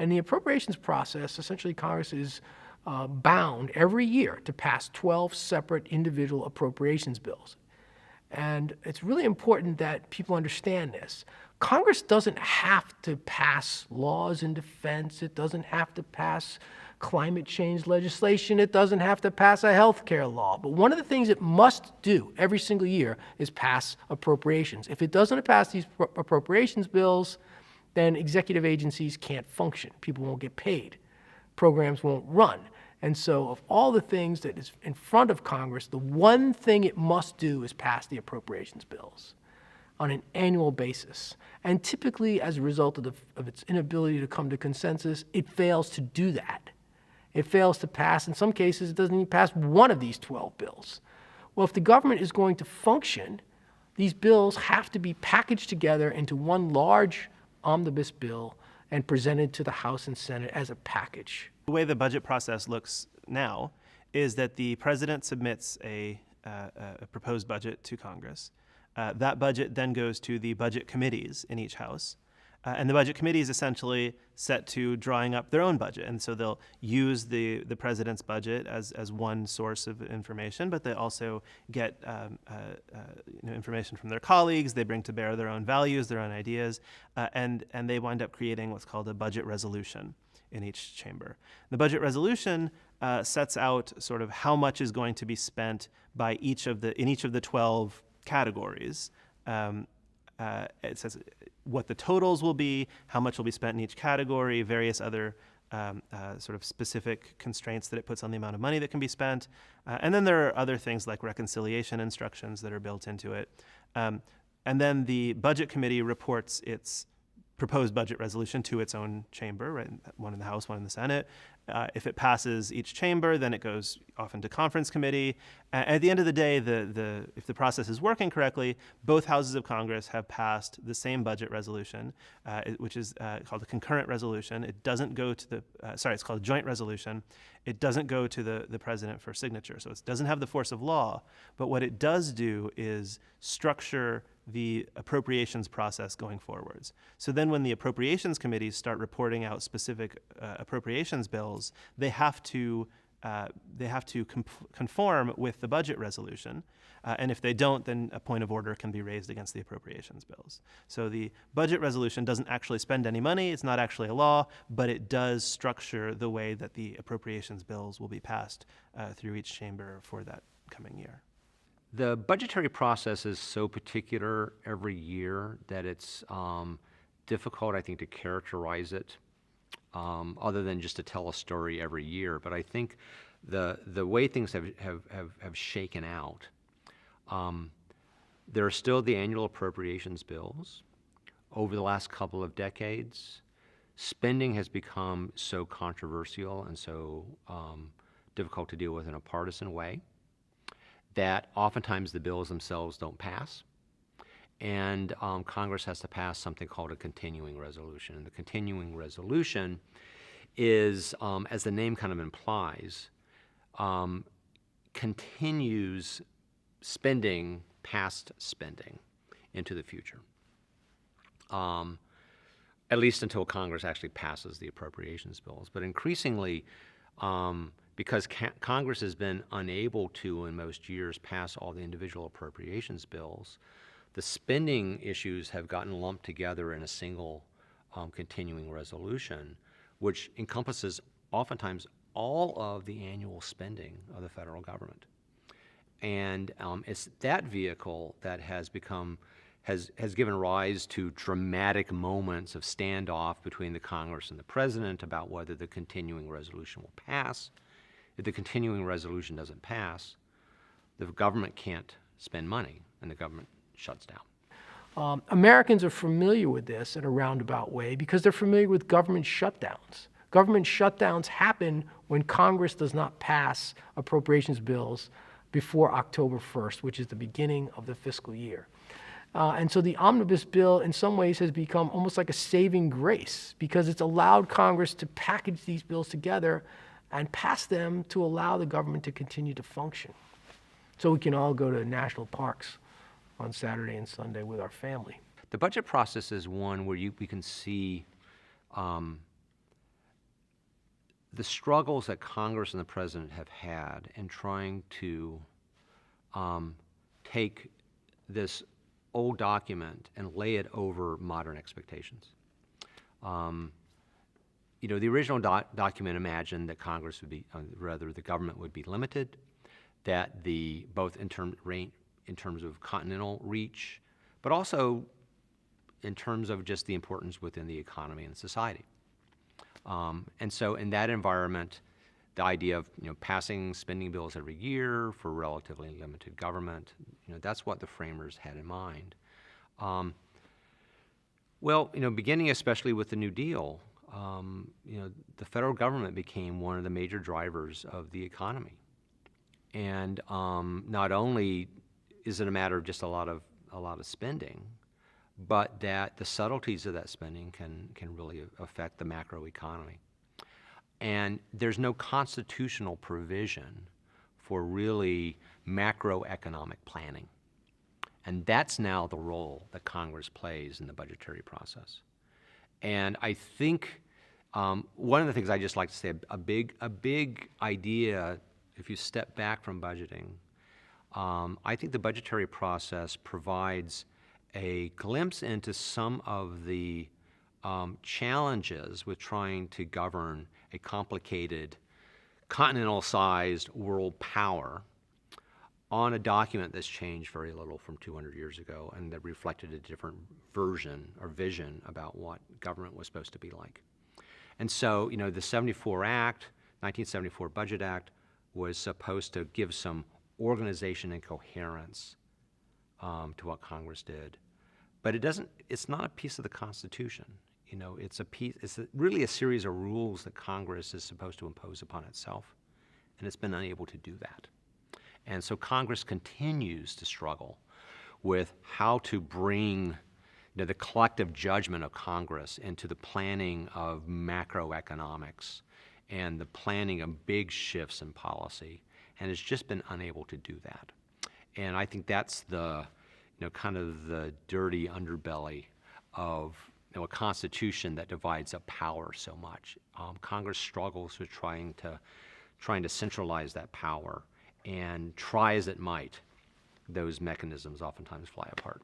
And the appropriations process, essentially Congress is bound every year to pass 12 separate individual appropriations bills. And it's really important that people understand this. Congress doesn't have to pass laws in defense. It doesn't have to pass climate change legislation. It doesn't have to pass a health care law. But one of the things it must do every single year is pass appropriations. If it doesn't pass these appropriations bills, then executive agencies can't function. People won't get paid. Programs won't run. And so of all the things that is in front of Congress, the one thing it must do is pass the appropriations bills on an annual basis. And typically, as a result of its inability to come to consensus, it fails to do that. It fails to pass. In some cases, it doesn't even pass one of these 12 bills. Well, if the government is going to function, these bills have to be packaged together into one large omnibus bill and presented to the House and Senate as a package. The way the budget process looks now is that the president submits a proposed budget to Congress. That budget then goes to the budget committees in each house. And the budget committee is essentially set to drawing up their own budget. And so they'll use the president's budget as one source of information, but they also get information from their colleagues. They bring to bear their own values, their own ideas, and they wind up creating what's called a budget resolution in each chamber. The budget resolution sets out sort of how much is going to be spent by in each of the 12 categories. It says what the totals will be, how much will be spent in each category, various other sort of specific constraints that it puts on the amount of money that can be spent. And then there are other things like reconciliation instructions that are built into it. And then the budget committee reports its proposed budget resolution to its own chamber, right? One in the House, one in the Senate. If it passes each chamber, then it goes often to conference committee. At the end of the day, if the process is working correctly, both houses of Congress have passed the same budget resolution, which is called a concurrent resolution. It doesn't go to the, it's called a joint resolution. It doesn't go to the president for signature. So it doesn't have the force of law, but what it does do is structure the appropriations process going forwards. So then when the appropriations committees start reporting out specific appropriations bills, they have to conform with the budget resolution. And if they don't, then a point of order can be raised against the appropriations bills. So the budget resolution doesn't actually spend any money. It's not actually a law, but it does structure the way that the appropriations bills will be passed through each chamber for that coming year. The budgetary process is so particular every year that it's difficult, I think, to characterize it other than just to tell a story every year. But I think the way things have shaken out, there are still the annual appropriations bills. Over the last couple of decades, spending has become so controversial and so difficult to deal with in a partisan way that oftentimes the bills themselves don't pass. And Congress has to pass something called a continuing resolution. And the continuing resolution is, as the name kind of implies, continues spending past spending into the future, at least until Congress actually passes the appropriations bills. But increasingly, because Congress has been unable to, in most years, pass all the individual appropriations bills, the spending issues have gotten lumped together in a single continuing resolution, which encompasses oftentimes all of the annual spending of the federal government. And it's that vehicle that has given rise to dramatic moments of standoff between the Congress and the President about whether the continuing resolution will pass. If the continuing resolution doesn't pass, the government can't spend money, and the government shuts down. Americans are familiar with this in a roundabout way because they're familiar with government shutdowns. Government shutdowns happen when Congress does not pass appropriations bills before October 1st, which is the beginning of the fiscal year. And so the omnibus bill in some ways has become almost like a saving grace because it's allowed Congress to package these bills together and pass them to allow the government to continue to function. So we can all go to national parks on Saturday and Sunday with our family. The budget process is one where we can see the struggles that Congress and the President have had in trying to take this old document and lay it over modern expectations. You know, the original document imagined that Congress would be, rather the government would be limited, that both in terms of continental reach, but also in terms of just the importance within the economy and society. And so in that environment, the idea of, you know, passing spending bills every year for relatively limited government, you know, that's what the framers had in mind. Well, you know, beginning especially with the New Deal, you know, the federal government became one of the major drivers of the economy. And not only is it a matter of just a lot of spending, but that the subtleties of that spending can really affect the macroeconomy. And there's no constitutional provision for really macroeconomic planning. And that's now the role that Congress plays in the budgetary process. And I think one of the things I just like to say, a big idea, if you step back from budgeting, I think the budgetary process provides a glimpse into some of the challenges with trying to govern a complicated, continental-sized world power on a document that's changed very little from 200 years ago and that reflected a different version or vision about what government was supposed to be like. And so, you know, the 1974 Budget Act was supposed to give some organization and coherence to what Congress did. But it's not a piece of the Constitution. You know, it's really a series of rules that Congress is supposed to impose upon itself, and it's been unable to do that. And so Congress continues to struggle with how to bring, you know, the collective judgment of Congress into the planning of macroeconomics and the planning of big shifts in policy, and it's just been unable to do that. And I think that's the, you know, kind of the dirty underbelly of, you know, a constitution that divides up power so much. Congress struggles with trying to centralize that power, and try as it might, those mechanisms oftentimes fly apart.